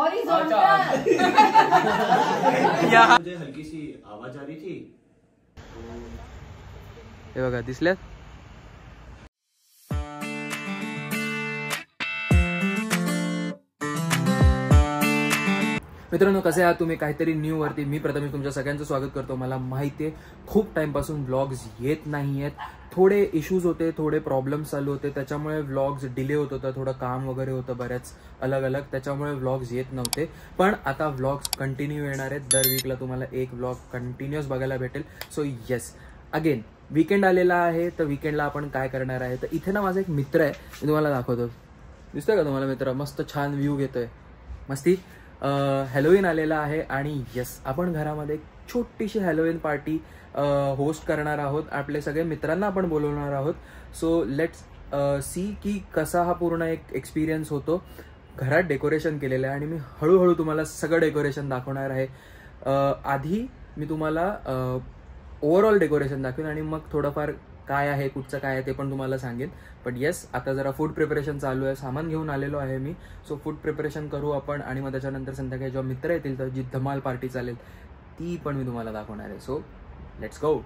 मुझे हल्की सी आवाज आ रही थी। हे बघा दिसल्यात. मित्रांनो कसे आहात तुम्ही? काहीतरी न्यू वरती मी प्रथमेश तुमच्या सगळ्यांचं स्वागत करतो. मला माहिती आहे खूप टाइमपासून व्लॉग्स येत नाही आहेत. थोडे इश्यूज होते, थोडे प्रॉब्लेम्स चालू होते, त्याच्यामुळे व्लॉग्स डिले होत होता. थोडं काम वगैरे होतं बऱ्याच अलग अलग, त्याच्यामुळे व्लॉग्स येत नव्हते. पण आता व्लॉग्स कंटिन्यू येणार आहेत. दर वीकला तुम्हाला एक व्लॉग कंटिन्युअस बघायला भेटेल. सो येस, अगेन वीकेंड आलेला आहे. तर वीकेंडला आपण काय करणार आहे, तर इथे ना माझा एक मित्र आहे, मी तुम्हाला दाखवतो. दिसतोय का तुम्हाला मित्र? मस्त छान व्ह्यू घेतोय, मस्ती. हॅलोवीन आलेला आहे आणि येस, आपण घरामध्ये एक छोटीशी हॅलोवीन पार्टी होस्ट करणार आहोत. आपले सगळे मित्रांना आपण बोलवणार आहोत. सो लेट्स सी की कसा हा पूर्ण एक एक्सपिरियन्स होतो. घरात डेकोरेशन केलेलं आहे आणि मी हळूहळू तुम्हाला सगळं डेकोरेशन दाखवणार आहे. आधी मी तुम्हाला ओव्हरऑल डेकोरेशन दाखवेन आणि मग थोडंफार काय आहे, कुठचं काय आहे ते पण तुम्हाला सांगेन. बट येस, आता जरा फूड प्रिपरेशन चालू आहे. सामान घेऊन आलेलो आहे मी. सो फूड प्रिपरेशन करू आपण आणि मग त्याच्यानंतर संध्याकाळी जेव्हा मित्र येतील तर जी धमाल पार्टी चालेल ती पण मी तुम्हाला दाखवणार आहे. So let's go.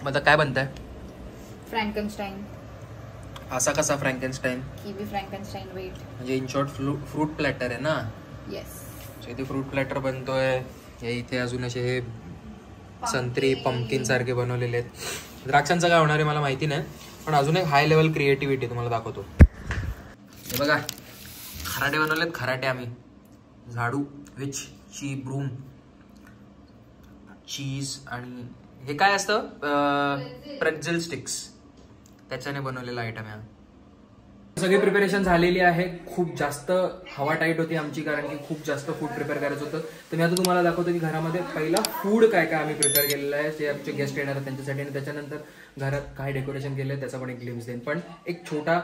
आता काय बनताय? फ्रँकनस्टाईन. असा कसा फ्रँकेनस्टाईन? Kiwi Frankenstein wait. म्हणजे इन शॉर्ट फ्रूट प्लॅटर आहे ना? येस. इथे फ्रूट प्लॅटर बनतोय. हे इथे अजून असे हे संत्री पंपकिन सारखे बनवलेले आहेत. द्राक्षांचं काय होणार आहे मला माहिती नाही, पण अजून एक हाय लेवल क्रिएटिव्हिटी तुम्हाला दाखवतो. हे बघा, खराटे बनवलेत. खराटे आम्ही झाडू विच ची ब्रूम चीज आणि हे काय असतं, प्रेट्झेल स्टिक्स, त्याच्याने बनवलेला आयटम आहे. सगळी प्रिपरेशन झालेली आहे. खूप जास्त हवा टाईट होती आमची, कारण की खूप जास्त फूड प्रिपेअर करायचं होतं. तर मी आता तुम्हाला दाखवतो की घरामध्ये पहिला फूड काय काय आम्ही प्रिपेअर केलेलं आहे, ते आमचे गेस्ट येणार आहेत त्यांच्यासाठी, आणि त्याच्यानंतर घरात काय डेकोरेशन केलं त्याचा पण एक ग्लिम्स देईन. पण एक छोटा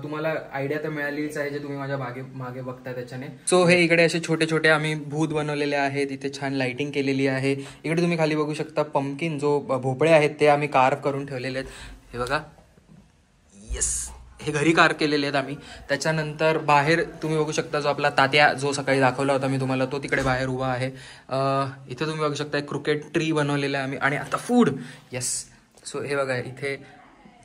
तुम्हाला आयडिया तर मिळालीच आहे जे तुम्ही माझ्या मागे बघता त्याच्याने. सो हे इकडे असे छोटे छोटे आम्ही भूत बनवलेले आहेत. इथे छान लाइटिंग केलेली आहे. इकडे तुम्ही खाली बघू शकता पंपकिन, जो भोपळे आहेत ते आम्ही कार्व करून ठेवलेले आहेत. हे बघा, येस, हे घरी कार्व केलेले आहेत आम्ही. त्याच्यानंतर बाहेर तुम्ही बघू शकता जो आपला तात्या जो सकाळी दाखवला होता मी तुम्हाला, तो तिकडे बाहेर उभा आहे. इथे तुम्ही बघू शकता एक क्रिकेट ट्री बनवलेला आहे आम्ही. आणि आता फूड, येस. सो हे बघा, इथे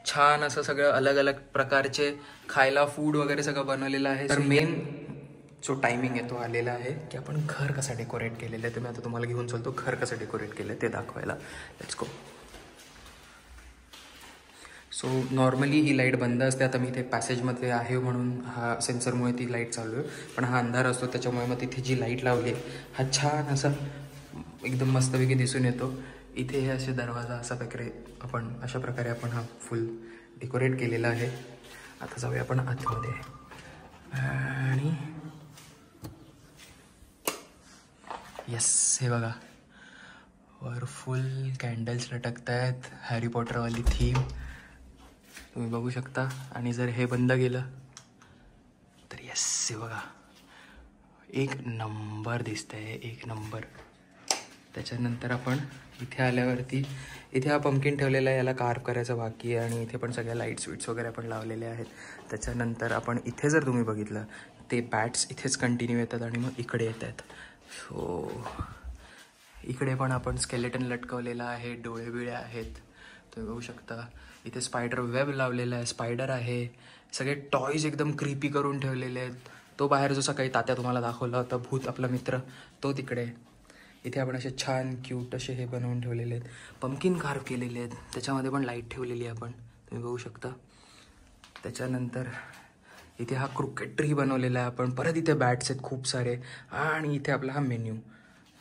छान असं सगळं अलग अलग प्रकारचे खायला फूड वगैरे सगळं बनवलेलं आहे. तर मेन जो टायमिंग आहे तो आलेला आहे की आपण घर कसं डेकोरेट केलेलं आहे. तर मी आता तुम्हाला घेऊन चलतो घर कसं डेकोरेट केलं ते दाखवायला. Let's go. So normally he light बंद असते. आता मी इथे पॅसेजमध्ये आहे म्हणून हा सेन्सरमुळे ती लाईट चालू आहे, पण हा अंधार असतो त्याच्यामुळे मग तिथे जी लाईट लावली आहे हा छान असा एकदम मस्तपैकी दिसून येतो. इथे हे असे दरवाजा अशा प्रकारे आपण हा फुल डेकोरेट केलेला आहे. आता जाऊया आपण आतमध्ये आणि येस, हे बघा वर फुल कॅन्डल्स लटकत आहेत, हॅरी पॉटरवाली थीम तुम्ही बघू शकता. आणि जर हे बंद केलं तर येस, हे बघा एक नंबर दिसतंय, एक नंबर. त्याच्यानंतर आपण इथे आल्यावरती इथे हा पंपकिन ठेवलेला आहे, याला कार्व करायचं बाकी आहे. आणि इथे पण सगळ्या लाईट्स विट्स वगैरे आपण लावलेले आहेत. त्याच्यानंतर आपण इथे जर तुम्ही बघितलं ते बॅट्स इथेच कंटिन्यू येतात आणि मग इकडे येत आहेत. सो इकडे पण आपण स्केलेटन लटकवलेला आहे, डोळे बिळे आहेत तुम्ही बघू शकता. इथे स्पायडर वेब लावलेला आहे, स्पायडर आहे. सगळे टॉयज एकदम क्रीपी करून ठेवलेले आहेत. तो बाहेर जो सकाळी तात्या तुम्हाला दाखवला होता भूत आपला मित्र, तो तिकडे. इथे आपण असे छान क्यूट असे हे बनवून ठेवलेले आहेत, पंपकिन कार्व केलेले आहेत. त्याच्यामध्ये पण लाईट ठेवलेली आहे आपण, तुम्ही बघू शकता. त्याच्यानंतर इथे हा क्रिकेट ट्री बनवलेला आहे आपण. परत इथे बॅट्स आहेत खूप सारे. आणि इथे आपला हा मेन्यू.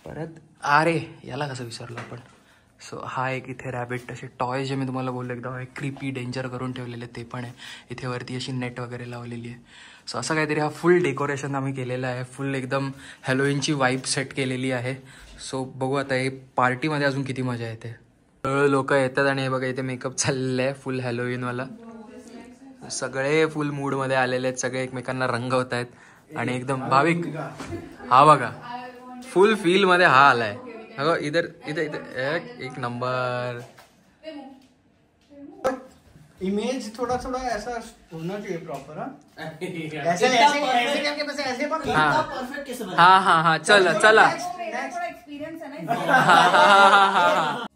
परत अरे याला कसं विसरलो आपण. सो हा एक इथे रॅबिट असे टॉय जे मी तुम्हाला बोललो एकदम क्रीपी डेंजर करून ठेवलेले ते पण आहे. इथे वरती अशी नेट वगैरे लावलेली आहे. सो असं काहीतरी हा फुल डेकोरेशन आम्ही केलेलं आहे. फुल एकदम हॅलोविनची वाईब सेट केलेली आहे. सो बघू आता हे पार्टीमध्ये अजून किती मजा येते. लोक येतात आणि हे बघा इथे मेकअप चाललेलं आहे फुल हॅलोविनवाला. सगळे फुल मूडमध्ये आलेले आहेत, सगळे एकमेकांना रंगवत आहेत आणि एकदम भाविक हा बघा फुल फील मध्ये हा आलाय. अगं इधर इथे इथे एक नंबर. इमेज थोड़ा थोड़ा ऐसा होना चाहिए प्रॉपर. ऐसे ऐसे करके बस ऐसे मत. परफेक्ट कैसे बना? हाँ हाँ हाँ चला चला. थोड़ा एक्सपीरियंस है ना. हाँ हाँ हाँ हाँ हाँ.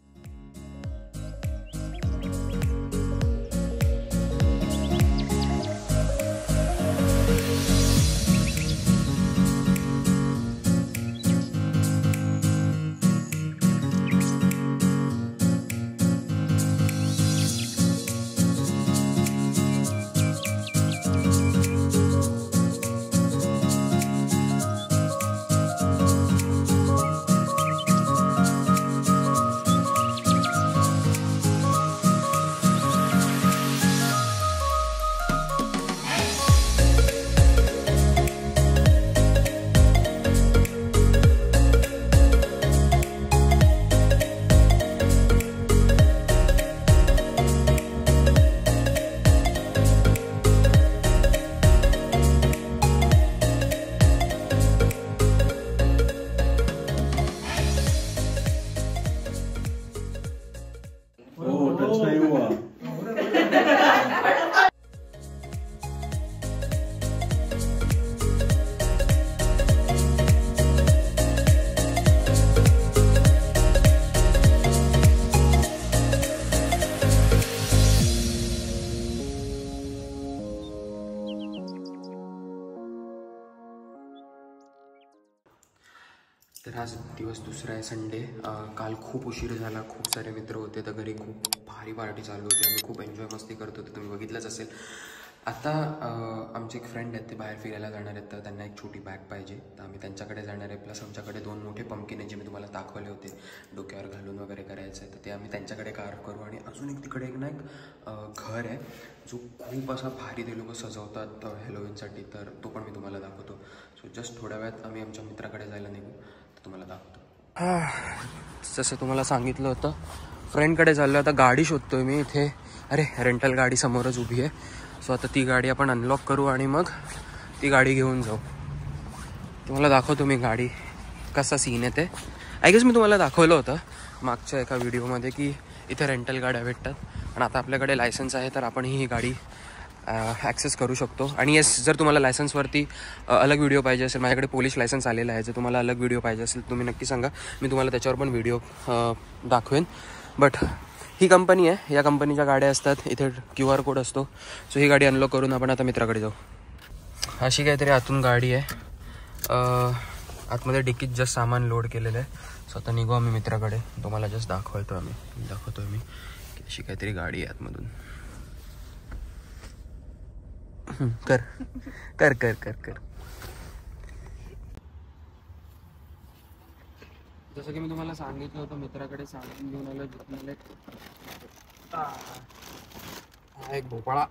टच नहीं हुआ. तर आज दिवस दुसरा आहे, संडे. काल खूप उशीर झाला, खूप सारे मित्र होते तर घरी खूप भारी पार्टी चालू होती. आम्ही खूप एन्जॉय मस्ती करत होतो, तुम्ही बघितलंच असेल. आता आमचे एक फ्रेंड आहेत, ते बाहेर फिरायला जाणार आहेत, तर त्यांना एक छोटी बॅग पाहिजे, तर आम्ही त्यांच्याकडे जाणार आहे. प्लस आमच्याकडे 2 मोठे पंपकिन आहेत जे मी तुम्हाला दाखवले होते, डोक्यावर घालून वगैरे करायचं आहे, तर ते आम्ही त्यांच्याकडे कार्व करू. आणि अजून एक तिकडे एक ना एक घर आहे जो खूप असा भारी ते लोक सजवतात हॅलोविनसाठी, तर तो पण मी तुम्हाला दाखवतो. सो जस्ट थोड्या वेळात आम्ही आमच्या मित्राकडे जायला निघू, तर तुम्हाला दाखवतो. जसं तुम्हाला सांगितलं होतं फ्रेंडकडे चाललो. आता गाडी शोधतोय मी इथे. अरे रेंटल गाडी समोरच उभी आहे. सो आता ती गाडी आपण अनलॉक करू आणि मग ती गाडी घेऊन जाऊ. तुम्हाला दाखवतो मी गाडी कसा सीन आहे ते. आय गेस मी तुम्हाला दाखवलं होतं मागच्या एका व्हिडिओमध्ये की इथे रेंटल गाड्या भेटतात. आणि आता आपल्याकडे लायसन्स आहे तर आपण ही गाडी ॲक्सेस करू शकतो. आणि येस, जर तुम्हाला लायसन्सवरती अलग व्हिडिओ पाहिजे असेल, माझ्याकडे पोलिश लायसन्स आलेला आहे, जर तुम्हाला अलग व्हिडिओ पाहिजे असेल तुम्ही नक्की सांगा, मी तुम्हाला त्याच्यावर पण व्हिडिओ दाखवेन. बट ही कंपनी आहे, या कंपनीच्या गाड्या असतात, इथे QR कोड असतो. सो ही गाडी अनलॉक करून आपण आता मित्राकडे जाऊ. अशी काहीतरी आतून गाडी आहे. आतमध्ये डिकीत जस्ट सामान लोड केलेलं आहे. सो आता निघू आम्ही मित्राकडे. तुम्हाला जस्ट दाखवतो मी की अशी काहीतरी गाडी आहे आतमधून. कर कर कर कर कर जसं की मी तुम्हाला सांगितलं होतं, मित्राकडे सामान घेऊन आलो. जिथून हा एक भोपाळा,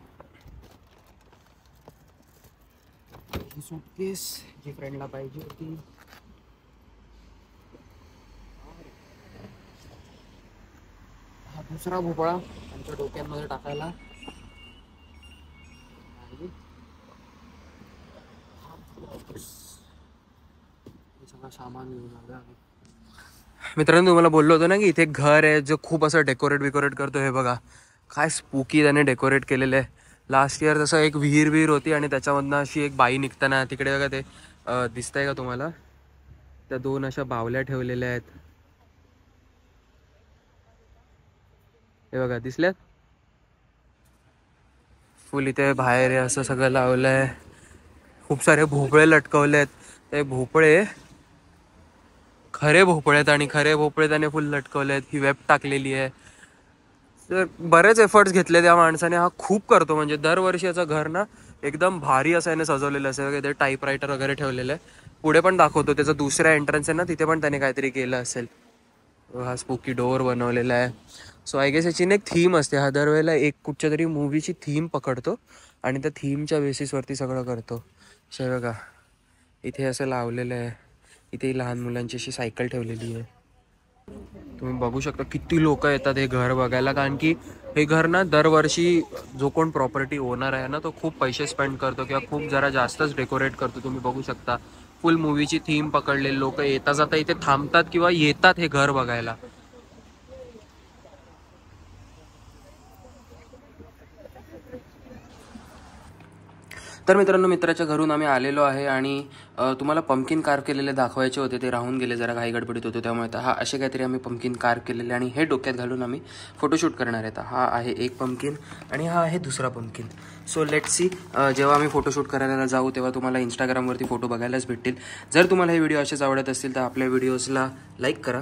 सूटकेस जी फ्रेंडला पाहिजे होती, हा दुसरा भोपाळा आमच्या डोक्यांमध्ये टाकायला. सामान घेऊन आलं. मित्रांनो तुम्हाला बोललो होतो ना की इथे घर आहे जो खूप असं डेकोरेट करतो. हे बघा काय स्पूकी त्याने डेकोरेट केलेलं आहे. लास्ट इयर तसं एक विहीर होती आणि त्याच्यामधनं अशी एक बाई निघताना तिकडे बघा ते दिसतंय का तुम्हाला, त्या 2 अशा बावल्या ठेवलेल्या आहेत. हे बघा दिसल्यात. फुल इथे बाहेर आहे असं सगळं लावलंय. खूप सारे भोपळे लटकवले आहेत. ते भोपळे खरे भोपळे आहेत आणि खरे भोपळे त्याने फुल लटकवले आहेत. ही वेब टाकलेली आहे. तर बरेच एफर्ट्स घेतले त्या माणसाने. हा खूप करतो, म्हणजे दरवर्षी याचं घर ना एकदम भारी असं याने सजवलेलं असेल. ते टाईपरायटर वगैरे ठेवलेलं आहे. पुढे पण दाखवतो त्याचा दुसरा एंट्रन्स आहे ना, तिथे पण त्याने काहीतरी केलं असेल. हा स्पूकी डोअर बनवलेला आहे. सो आय गेस याची एक थीम असते. हा दरवेळेला एक कुठच्या तरी मूवीची थीम पकडतो आणि त्या थीमच्या बेसिसवरती सगळं करतो. हे बघा इथे असं लावलेलं आहे. इथे लहान मुलांची अशी सायकल ठेवलेली आहे. तुम्ही बघू शकता किती लोक येतात हे घर बघायला, कारण की हे घर ना दरवर्षी जो कोण प्रॉपर्टी ओनर आहे ना तो खूप पैसे स्पेंड करतो किंवा खूप जरा जास्तच डेकोरेट करतो. तुम्ही बघू शकता फुल मूवीची थीम पकडलेली लोक येता जाता इथे थांबतात किंवा येतात हे घर बघायला. तर मित्रांनो, मित्राच्या घरून आम्ही आलेलो आहे आणि तुम्हाला पंपकिन कार्व केलेले दाखवायचे होते, ते राहून गेले, जरा घाई गडबडीत होतो त्यामुळे. हा असे काहीतरी आम्ही पंपकिन कार्व केलेले आणि हे डोक्यात घालून आम्ही फोटोशूट करणार आहेत. हा आहे एक पंपकिन आणि हा आहे दुसरा पंपकिन. सो लेट्स सी, जेव्हा आम्ही फोटोशूट करायला जाऊ तेव्हा तुम्हाला इंस्टाग्रामवरती फोटो बघायलाच भेटतील. जर तुम्हाला हे व्हिडिओ असेच आवडत असतील तर आपल्या व्हिडिओजला लाईक करा,